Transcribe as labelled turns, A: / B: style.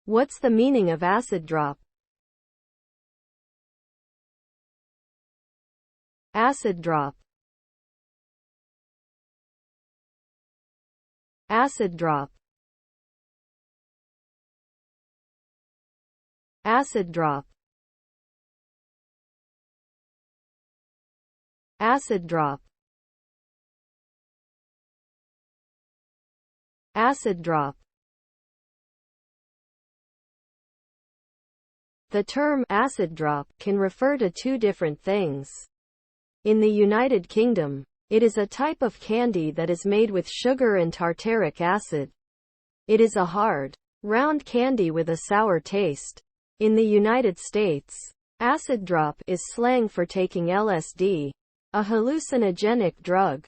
A: What's the meaning of acid drop? Acid drop. Acid drop. Acid drop. Acid drop. Acid drop. The term acid drop can refer to two different things. In the United Kingdom, it is a type of candy that is made with sugar and tartaric acid. It is a hard, round candy with a sour taste. In the United States, acid drop is slang for taking LSD, a hallucinogenic drug.